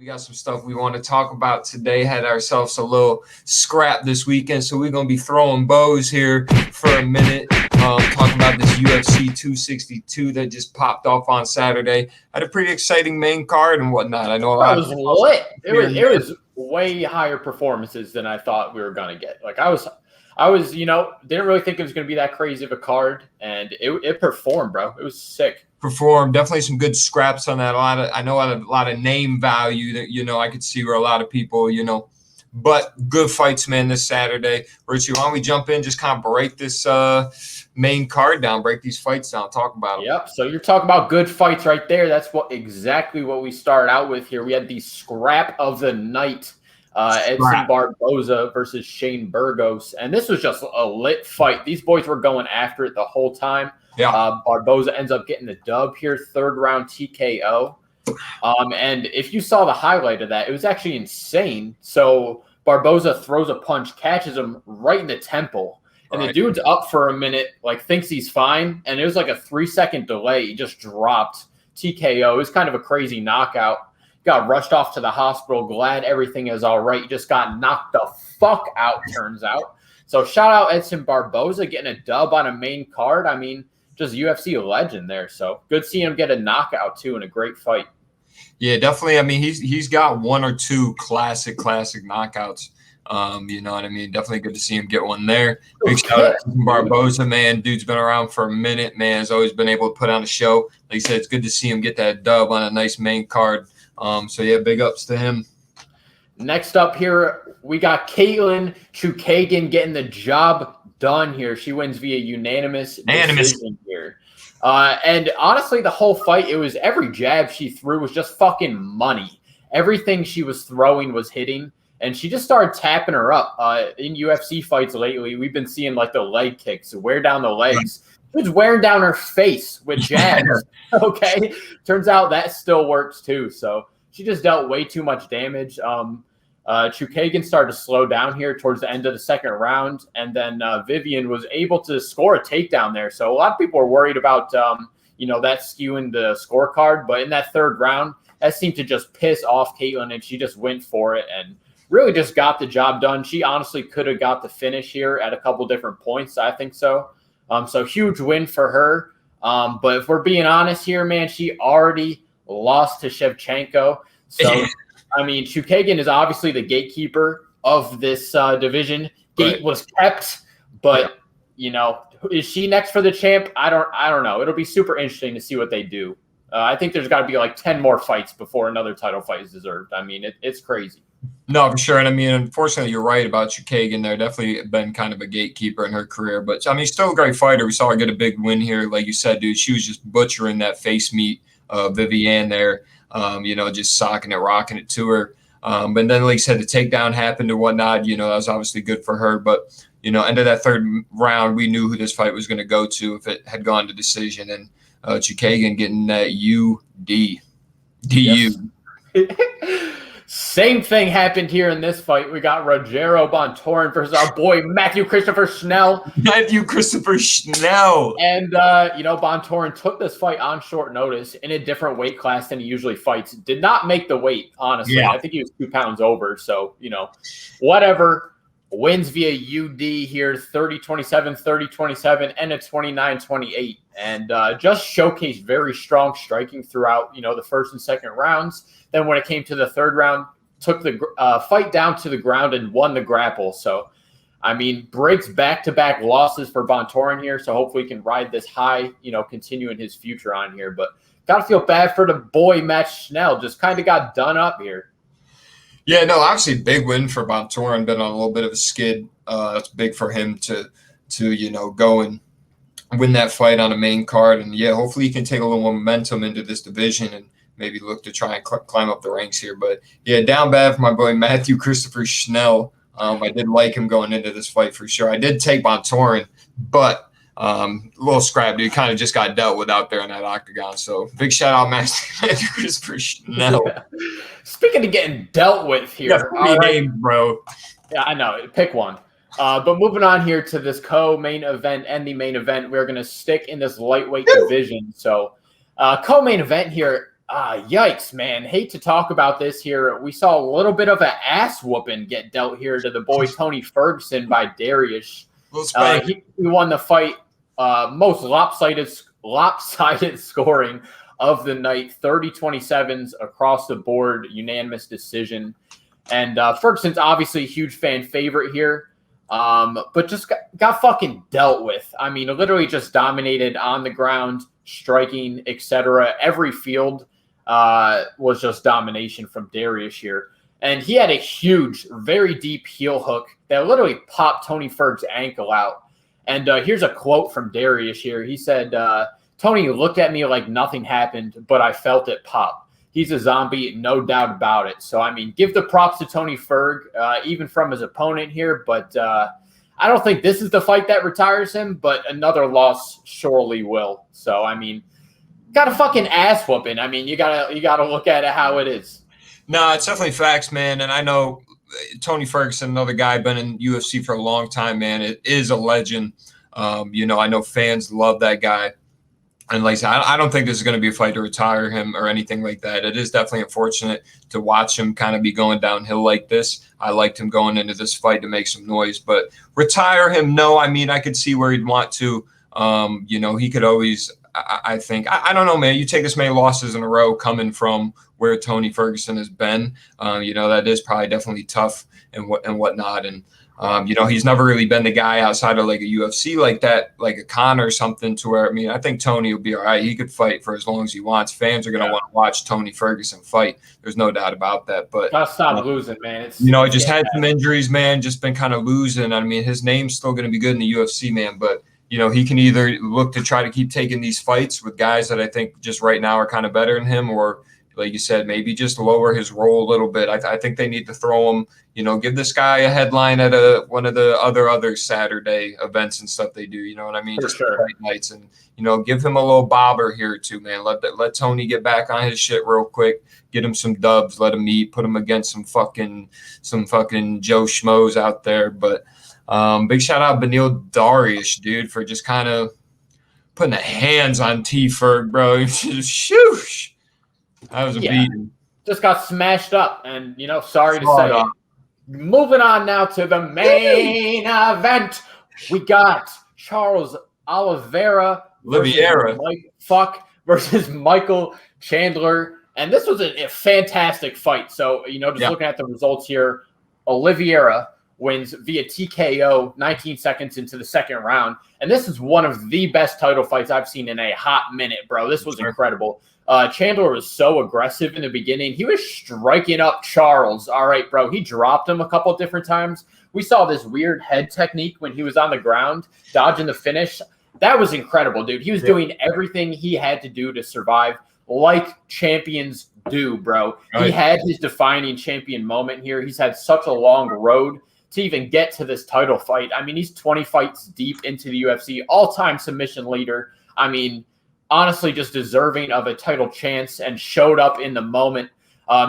We got some stuff we want to talk about today. Had ourselves a little scrap this weekend, so we're going to be throwing bows here for a minute. Talking about this UFC 262 that just popped off on Saturday. Had a pretty exciting main card and whatnot. I know a lot. It was lit. It was way higher performances than I thought we were going to get. Like I was, didn't really think it was going to be that crazy of a card, and it performed, bro. It was sick. Performed. Definitely some good scraps on that. I know a lot of name value that, I could see where a lot of people, but good fights, man, this Saturday. Richie, why don't we jump in, just kind of break this main card down, break these fights down, talk about them. Yep. So you're talking about good fights right there. That's exactly what we started out with here. We had the scrap of the night. Edson Barboza versus Shane Burgos. And this was just a lit fight. These boys were going after it the whole time. Yeah. Barboza ends up getting the dub here, third round TKO. And if you saw the highlight of that, it was actually insane. So Barboza throws a punch, catches him right in the temple. And the dude's up for a minute, thinks he's fine. And it was like a 3-second delay. He just dropped TKO. It was kind of a crazy knockout. Got rushed off to the hospital. Glad everything is all right. Just got knocked the fuck out, turns out. So shout out Edson Barboza getting a dub on a main card. I mean, just UFC legend there. So good seeing him get a knockout too in a great fight. Yeah, definitely. I mean, he's got one or two classic knockouts. You know what I mean? Definitely good to see him get one there. Big shout out to Barboza, man. Dude's been around for a minute, man. Has always been able to put on a show. Like I said, it's good to see him get that dub on a nice main card. So yeah, big ups to him. Next up here, we got Katlyn Chookagian getting the job done here. She wins via unanimous decision here. And honestly, the whole fight, it was every jab she threw was just fucking money. Everything she was throwing was hitting, and she just started tapping her up. In UFC fights lately, we've been seeing the leg kicks, wear down the legs. She was wearing down her face with jabs. Okay, turns out that still works too. So she just dealt way too much damage. Chookagian started to slow down here towards the end of the second round, and then Vivian was able to score a takedown there. So a lot of people were worried about that skewing the scorecard, but in that third round, that seemed to just piss off Katlyn, and she just went for it and really just got the job done. She honestly could have got the finish here at a couple different points. I think so. So huge win for her. But if we're being honest here, man, she already lost to Shevchenko. So, I mean, Chookagian is obviously the gatekeeper of this division. Gate was kept, but, is she next for the champ? I don't know. It'll be super interesting to see what they do. I think there's got to be 10 more fights before another title fight is deserved. I mean, it's crazy. No, for sure. And I mean, unfortunately, you're right about Chookagian there. Definitely been kind of a gatekeeper in her career. But, I mean, still a great fighter. We saw her get a big win here. Like you said, dude, she was just butchering that face meat Vivian there, just socking it, rocking it to her. But then, like you said, the takedown happened and whatnot. That was obviously good for her. But, end of that third round, we knew who this fight was going to go to if it had gone to decision. And Chookagian getting that DU. Yes. Same thing happened here in this fight. We got Rogério Bontorin versus our boy Matthew Christopher Schnell. And, Bontorin took this fight on short notice in a different weight class than he usually fights. Did not make the weight, honestly. Yeah. I think he was 2 pounds over. So, whatever. Wins via UD here, 30-27, 30-27, and a 29-28. And just showcased very strong striking throughout, the first and second rounds. Then when it came to the third round, took the fight down to the ground and won the grapple. So, I mean, breaks back-to-back losses for Bontorin here. So hopefully he can ride this high, continuing his future on here. But got to feel bad for the boy, Matt Schnell. Just kind of got done up here. Yeah, no, obviously big win for Bontorin. Been on a little bit of a skid. That's big for him to go and win that fight on a main card. And, yeah, hopefully he can take a little more momentum into this division and maybe look to try and climb up the ranks here. But, yeah, down bad for my boy Matthew Christopher Schnell. I did like him going into this fight for sure. I did take Bontorin, but a little scrap, dude. Kind of just got dealt with out there in that octagon. So big shout out, Matthew Christopher Schnell. Yeah. Speaking of getting dealt with here, names, bro. Yeah, I know. Pick one. But moving on here to this co-main event and the main event, we're going to stick in this lightweight division. So co-main event here, Yikes, man. Hate to talk about this here. We saw a little bit of an ass whooping get dealt here to the boy Tony Ferguson by Darius. He won the fight, most lopsided scoring of the night, 30-27s across the board, unanimous decision. And Ferguson's obviously a huge fan favorite here, but just got fucking dealt with. I mean, literally just dominated on the ground, striking, etc. Every field was just domination from Darius here. And he had a huge, very deep heel hook that literally popped Tony Ferg's ankle out. And here's a quote from Darius here. He said, Tony looked at me like nothing happened, but I felt it pop. He's a zombie, no doubt about it. So, I mean, give the props to Tony Ferg, even from his opponent here. But I don't think this is the fight that retires him, but another loss surely will. So, I mean, got a fucking ass whooping. I mean, you gotta look at it how it is. No, it's definitely facts, man. And I know Tony Ferguson, another guy, been in UFC for a long time, man. It is a legend. I know fans love that guy. And like I said, I don't think this is going to be a fight to retire him or anything like that. It is definitely unfortunate to watch him kind of be going downhill like this. I liked him going into this fight to make some noise, but retire him, no. I mean, I could see where he'd want to. He could always, I think, I don't know, man. You take this many losses in a row coming from where Tony Ferguson has been, that is probably definitely tough and whatnot. And, he's never really been the guy outside of like a UFC like that, like a Conor or something, to where, I mean, I think Tony will be all right. He could fight for as long as he wants. Fans are going to want to watch Tony Ferguson fight. There's no doubt about that. But gotta stop losing, man. He just had some injuries, man, just been kind of losing. I mean, his name's still going to be good in the UFC, man, but he can either look to try to keep taking these fights with guys that I think just right now are kind of better than him, or like you said, maybe just lower his role a little bit. I think they need to throw him, give this guy a headline at one of the other Saturday events and stuff they do. You know what I mean? For just sure. fight nights, and give him a little bobber here too, man. Let Tony get back on his shit real quick. Get him some dubs. Let him eat. Put him against some fucking Joe Schmoes out there. But big shout out Beneil Darius, dude, for just kind of putting the hands on T Ferg, bro. Shoosh. That was a beating. Just got smashed up, and sorry to say it. Moving on now to the main event. We got Charles Oliveira versus Michael Chandler. And this was a fantastic fight. So, looking at the results here, Oliveira wins via TKO 19 seconds into the second round. And this is one of the best title fights I've seen in a hot minute, bro. This was incredible. Chandler was so aggressive in the beginning. He was striking up Charles. All right, bro. He dropped him a couple different times. We saw this weird head technique when he was on the ground, dodging the finish. That was incredible, dude. He was doing everything he had to do to survive, like champions do, bro. Right. He had his defining champion moment here. He's had such a long road to even get to this title fight. I mean, he's 20 fights deep into the UFC, all-time submission leader. I mean, honestly, just deserving of a title chance, and showed up in the moment,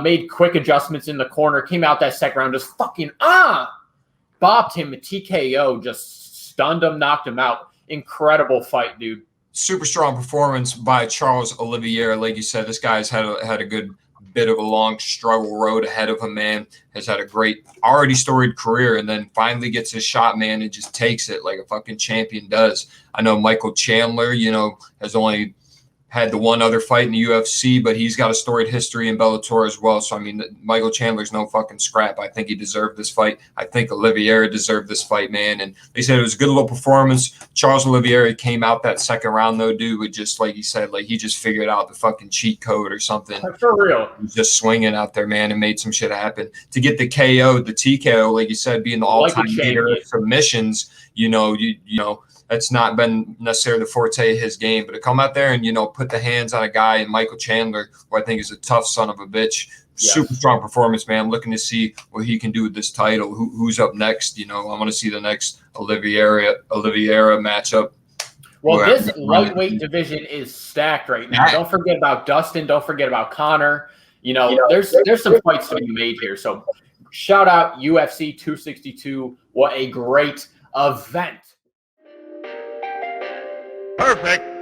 made quick adjustments in the corner, came out that second round, just fucking, bopped him a TKO, just stunned him, knocked him out. Incredible fight, dude. Super strong performance by Charles Oliveira. Like you said, this guy's had a good bit of a long struggle road ahead of him, man. Has had a great, already storied career, and then finally gets his shot, man, and just takes it like a fucking champion does. I know Michael Chandler, has only had the one other fight in the UFC, but he's got a storied history in Bellator as well. So, I mean, Michael Chandler's no fucking scrap. I think he deserved this fight. I think Oliveira deserved this fight, man. And they said it was a good little performance. Charles Oliveira came out that second round, though, dude, with just, like he said, like he just figured out the fucking cheat code or something. For real. He was just swinging out there, man, and made some shit happen. To get the KO, the TKO, like you said, being the all-time leader of submissions, that's not been necessarily the forte of his game, but to come out there and, put the hands on a guy in Michael Chandler, who I think is a tough son of a bitch. Yes. Super strong performance, man. I'm looking to see what he can do with this title. Who's up next? I want to see the next Oliveira matchup. Well, this lightweight division is stacked right now. Don't forget about Dustin. Don't forget about Conor. There's some fights to be made here. So shout out UFC 262. What a great event. Perfect.